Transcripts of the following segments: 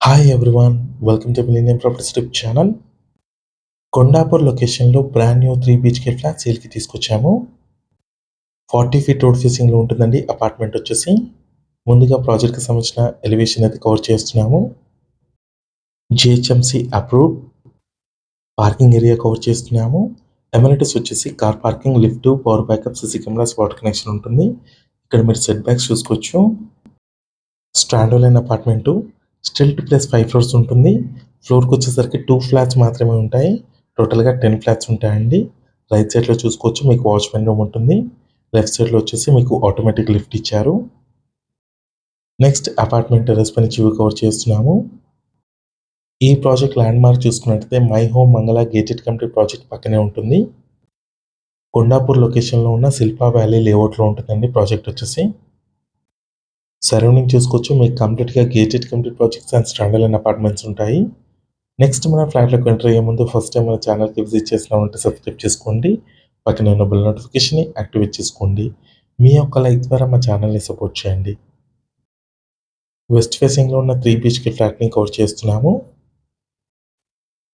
Hi everyone, welcome to millennium properties YouTube channel. Kondapur లొకేషన్లో brand new 3 BHK flat సేల్కి తీసుకొచ్చాము. 40 feet road ఫేసింగ్లో ఉంటుందండి అపార్ట్మెంట్ వచ్చేసి. ముందుగా ప్రాజెక్ట్కి సంబంధించిన ఎలివేషన్ అయితే కవర్ చేస్తున్నాము. GHMC approved parking area cover చేస్తున్నాము. ఎమ్యూనిటీస్ వచ్చేసి car parking, lift, power backup, CC cameras, water connection ఉంటుంది. ఇక్కడ మీరు సెట్ బ్యాక్స్ చూసుకోవచ్చు. Stand alone apartment, stilt plus 5 floors ఉంటుంది. ఫ్లోర్కి వచ్చేసరికి 2 ఫ్లాట్స్ మాత్రమే ఉంటాయి. టోటల్గా 10 ఫ్లాట్స్ ఉంటాయండి. రైట్ సైడ్లో చూసుకోవచ్చు, మీకు వాచ్మెన్ రూమ్ ఉంటుంది. లెఫ్ట్ సైడ్లో వచ్చేసి మీకు ఆటోమేటిక్ లిఫ్ట్ ఇచ్చారు. నెక్స్ట్ అపార్ట్మెంట్ టెర్రస్ పైన వ్యూ కవర్ చేస్తున్నాము. ఈ ప్రాజెక్ట్ ల్యాండ్ మార్క్ చూసుకున్నట్లయితే మై హోమ్ మంగళ గేటెడ్ కమ్యూనిటీ ప్రాజెక్ట్ పక్కనే ఉంటుంది. కొండాపూర్ లొకేషన్లో ఉన్న శిల్పా వ్యాలీ లేఅవుట్లో ఉంటుందండి ప్రాజెక్ట్ వచ్చేసి. సరౌండింగ్ చూసుకోవచ్చు, మీకు కంప్లీట్గా gated community projects and stand alone apartments ఉంటాయి. నెక్స్ట్ మన ఫ్లాట్లోకి ఎంటర్ అయ్యే ముందు ఫస్ట్ టైం మన ఛానల్కి విజిట్ చేసినామంటే సబ్స్క్రైబ్ చేసుకోండి. పక్కన ఉన్న బెల్ నోటిఫికేషన్ని యాక్టివేట్ చేసుకోండి. మీ యొక్క లైక్ ద్వారా మా ఛానల్ని సపోర్ట్ చేయండి. వెస్ట్ ఫేసింగ్లో ఉన్న 3 BHK ఫ్లాట్ని కవర్ చేస్తున్నాము.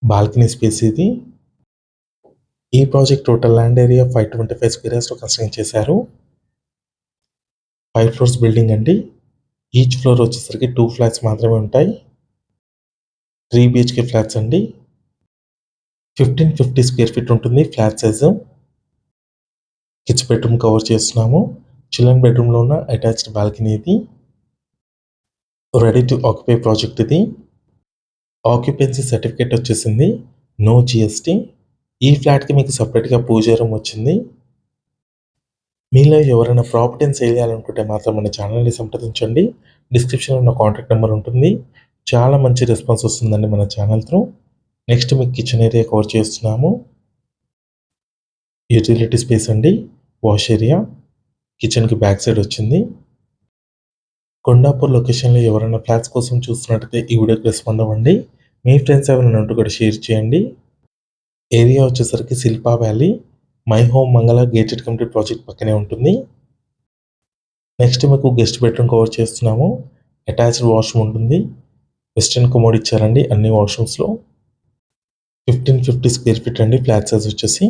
బాల్కనీ స్పేస్ ఇది. ఈ ప్రాజెక్ట్ టోటల్ ల్యాండ్ ఏరియా 525 స్క్వేర్స్లో కన్స్ట్రక్ట్ చేశారు. 5 ఫ్లోర్స్ బిల్డింగ్ అండి. ఈచ్ ఫ్లోర్ వచ్చేసరికి 2 ఫ్లాట్స్ మాత్రమే ఉంటాయి. 3 BHK ఫ్లాట్స్ అండి. 1550 స్క్వేర్ ఫీట్ ఉంటుంది flat size. Kitchen bedroom cover చేస్తున్నాము. చిల్డ్రన్ బెడ్రూమ్లో ఉన్న అటాచ్డ్ బాల్కనీ ఇది. రెడీ టు ఆక్యుపై ప్రాజెక్ట్ ఇది. ఆక్యుపెన్సీ సర్టిఫికేట్ వచ్చేసింది, నో జిఎస్టీ. ఈ ఫ్లాట్కి మీకు సపరేట్గా పూజా రూమ్ వచ్చింది. మీలో ఎవరైనా ప్రాపర్టీని సేల్ చేయాలనుకుంటే మాత్రం మన ఛానల్ని సంప్రదించండి. డిస్క్రిప్షన్లో ఉన్న కాంటాక్ట్ నెంబర్ ఉంటుంది. చాలా మంచి రెస్పాన్స్ వస్తుందండి మన ఛానల్ త్రూ. నెక్స్ట్ మీకు కిచెన్ ఏరియా కవర్ చేస్తున్నాము. యూటిలిటీ స్పేస్ అండి, వాష్ ఏరియా, కిచెన్కి బ్యాక్ సైడ్ వచ్చింది. కొండాపూర్ లొకేషన్లో ఎవరైనా ఫ్లాట్స్ కోసం చూస్తున్నట్టయితే ఈ వీడియోకి రెస్పాండ్ అవ్వండి. మీ ఫ్రెండ్స్ ఎవరైనా ఉంటూ కూడా షేర్ చేయండి. ఏరియా వచ్చేసరికి శిల్పా వ్యాలీ, మై హోమ్ మంగళ గేటెడ్ కమ్యూనిటీ ప్రాజెక్ట్ పక్కనే ఉంటుంది. నెక్స్ట్ మీకు గెస్ట్ బెడ్రూమ్ కవర్ చేస్తున్నాము. అటాచ్డ్ వాష్రూమ్ ఉంటుంది. వెస్టర్న్ కమోడ్ ఇచ్చారండి అన్ని వాష్రూమ్స్లో. 1550 స్క్వేర్ ఫీట్ అండి ఫ్లాట్ సైజ్ వచ్చేసి.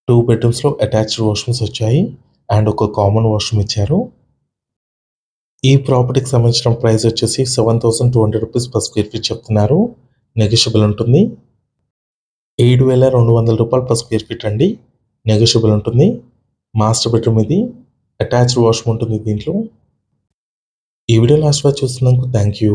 2 బెడ్రూమ్స్లో అటాచ్డ్ వాష్రూమ్స్ వచ్చాయి అండ్ ఒక కామన్ వాష్రూమ్ ఇచ్చారు. ఈ ప్రాపర్టీకి సంబంధించిన ప్రైస్ వచ్చేసి 7200 రూపీస్ పర్ స్క్వేర్ ఫీట్ చెప్తున్నారు. నెగోషియబుల్ ఉంటుంది. 7200 రూపాయలు పర్ స్క్వేర్ ఫీట్ అండి, నెగోషియబుల్ ఉంటుంది. మాస్టర్ బెడ్రూమ్ ఇది. అటాచ్డ్ వాష్రూమ్ ఉంటుంది దీంట్లో. ఈ వీడియో లాస్ట్ వరకు చూస్తున్నందుకు థ్యాంక్ యూ.